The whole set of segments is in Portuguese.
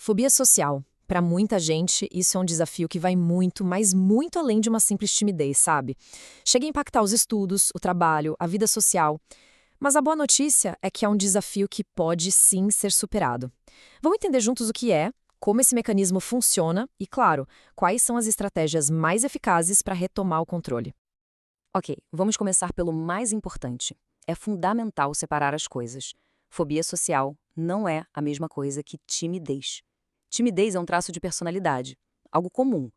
Fobia social. Para muita gente, isso é um desafio que vai muito, mas muito além de uma simples timidez, sabe? Chega a impactar os estudos, o trabalho, a vida social. Mas a boa notícia é que é um desafio que pode sim ser superado. Vamos entender juntos o que é, como esse mecanismo funciona e, claro, quais são as estratégias mais eficazes para retomar o controle. Ok, vamos começar pelo mais importante. É fundamental separar as coisas. Fobia social não é a mesma coisa que timidez. Timidez é um traço de personalidade, algo comum.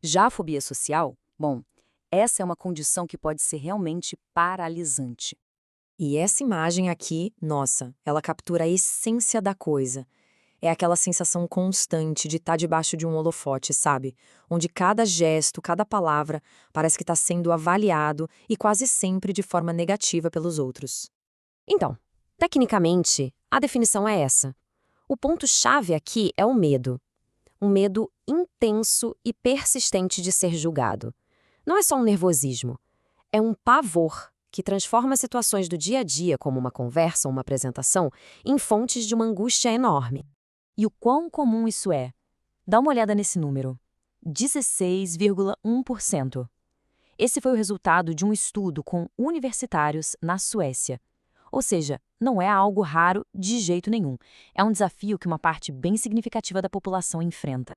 Já a fobia social, bom, essa é uma condição que pode ser realmente paralisante. E essa imagem aqui, nossa, ela captura a essência da coisa. É aquela sensação constante de estar debaixo de um holofote, sabe? Onde cada gesto, cada palavra parece que está sendo avaliado e quase sempre de forma negativa pelos outros. Então, tecnicamente, a definição é essa. O ponto-chave aqui é o medo. Um medo intenso e persistente de ser julgado. Não é só um nervosismo, é um pavor que transforma situações do dia a dia, como uma conversa ou uma apresentação, em fontes de uma angústia enorme. E o quão comum isso é? Dá uma olhada nesse número. 16,1%. Esse foi o resultado de um estudo com universitários na Suécia. Ou seja, não é algo raro de jeito nenhum. É um desafio que uma parte bem significativa da população enfrenta.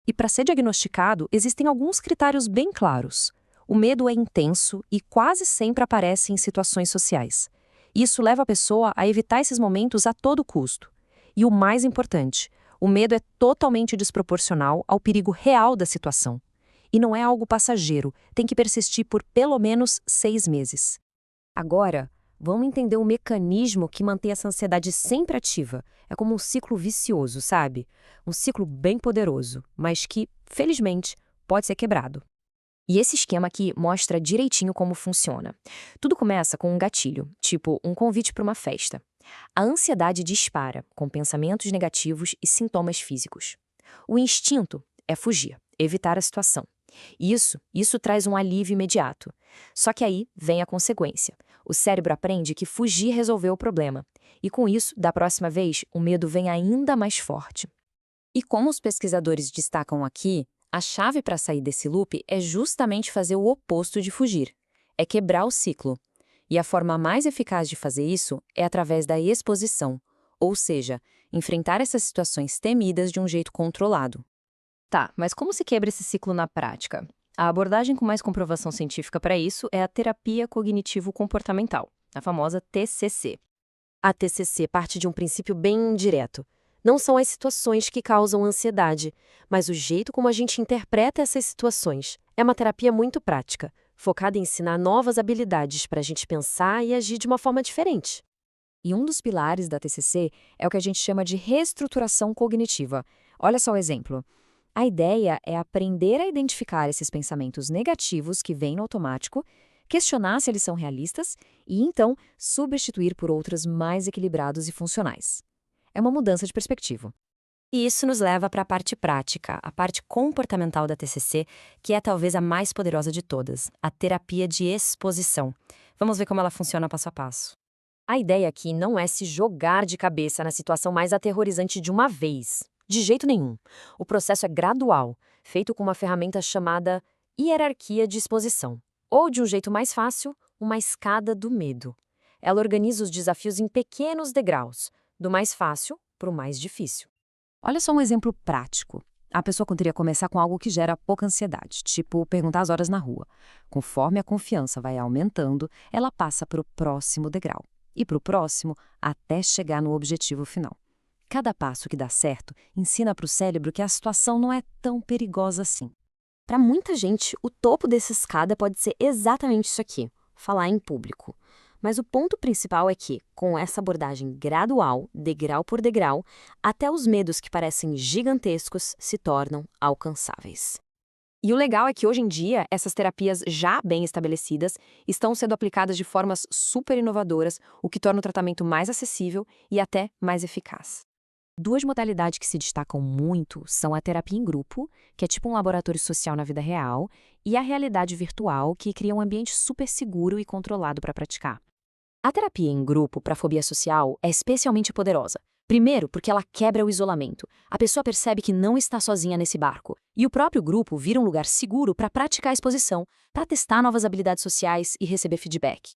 E para ser diagnosticado, existem alguns critérios bem claros. O medo é intenso e quase sempre aparece em situações sociais. Isso leva a pessoa a evitar esses momentos a todo custo. E o mais importante, o medo é totalmente desproporcional ao perigo real da situação. E não é algo passageiro, tem que persistir por pelo menos 6 meses. Agora, vamos entender o mecanismo que mantém essa ansiedade sempre ativa. É como um ciclo vicioso, sabe? Um ciclo bem poderoso, mas que, felizmente, pode ser quebrado. E esse esquema aqui mostra direitinho como funciona. Tudo começa com um gatilho, tipo um convite para uma festa. A ansiedade dispara, com pensamentos negativos e sintomas físicos. O instinto é fugir, evitar a situação. Isso traz um alívio imediato. Só que aí vem a consequência. O cérebro aprende que fugir resolveu o problema. E com isso, da próxima vez, o medo vem ainda mais forte. E como os pesquisadores destacam aqui, a chave para sair desse loop é justamente fazer o oposto de fugir. É quebrar o ciclo. E a forma mais eficaz de fazer isso é através da exposição. Ou seja, enfrentar essas situações temidas de um jeito controlado. Tá, mas como se quebra esse ciclo na prática? A abordagem com mais comprovação científica para isso é a terapia cognitivo-comportamental, a famosa TCC. A TCC parte de um princípio bem direto. Não são as situações que causam ansiedade, mas o jeito como a gente interpreta essas situações. É uma terapia muito prática, focada em ensinar novas habilidades para a gente pensar e agir de uma forma diferente. E um dos pilares da TCC é o que a gente chama de reestruturação cognitiva. Olha só o exemplo. A ideia é aprender a identificar esses pensamentos negativos que vêm no automático, questionar se eles são realistas e, então, substituir por outros mais equilibrados e funcionais. É uma mudança de perspectiva. E isso nos leva para a parte prática, a parte comportamental da TCC, que é talvez a mais poderosa de todas, a terapia de exposição. Vamos ver como ela funciona passo a passo. A ideia aqui não é se jogar de cabeça na situação mais aterrorizante de uma vez. De jeito nenhum. O processo é gradual, feito com uma ferramenta chamada hierarquia de exposição. Ou, de um jeito mais fácil, uma escada do medo. Ela organiza os desafios em pequenos degraus, do mais fácil para o mais difícil. Olha só um exemplo prático. A pessoa poderia começar com algo que gera pouca ansiedade, tipo perguntar as horas na rua. Conforme a confiança vai aumentando, ela passa para o próximo degrau. E para o próximo, até chegar no objetivo final. Cada passo que dá certo ensina para o cérebro que a situação não é tão perigosa assim. Para muita gente, o topo dessa escada pode ser exatamente isso aqui, falar em público. Mas o ponto principal é que, com essa abordagem gradual, degrau por degrau, até os medos que parecem gigantescos se tornam alcançáveis. E o legal é que hoje em dia, essas terapias já bem estabelecidas estão sendo aplicadas de formas super inovadoras, o que torna o tratamento mais acessível e até mais eficaz. Duas modalidades que se destacam muito são a terapia em grupo, que é tipo um laboratório social na vida real, e a realidade virtual, que cria um ambiente super seguro e controlado para praticar. A terapia em grupo para fobia social é especialmente poderosa, Primeiro, porque ela quebra o isolamento. A pessoa percebe que não está sozinha nesse barco. E o próprio grupo vira um lugar seguro para praticar a exposição, para testar novas habilidades sociais e receber feedback.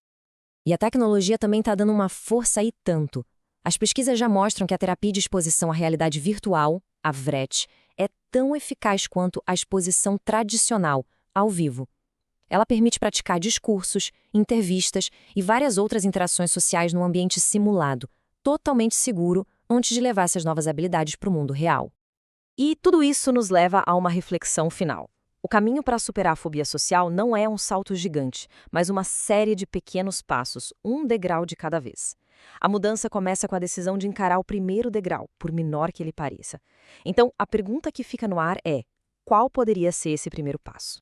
E a tecnologia também está dando uma força aí tanto. As pesquisas já mostram que a terapia de exposição à realidade virtual, a VRET, é tão eficaz quanto a exposição tradicional, ao vivo. Ela permite praticar discursos, entrevistas e várias outras interações sociais num ambiente simulado, totalmente seguro, antes de levar essas novas habilidades para o mundo real. E tudo isso nos leva a uma reflexão final. O caminho para superar a fobia social não é um salto gigante, mas uma série de pequenos passos, um degrau de cada vez. A mudança começa com a decisão de encarar o primeiro degrau, por menor que ele pareça. Então, a pergunta que fica no ar é: qual poderia ser esse primeiro passo?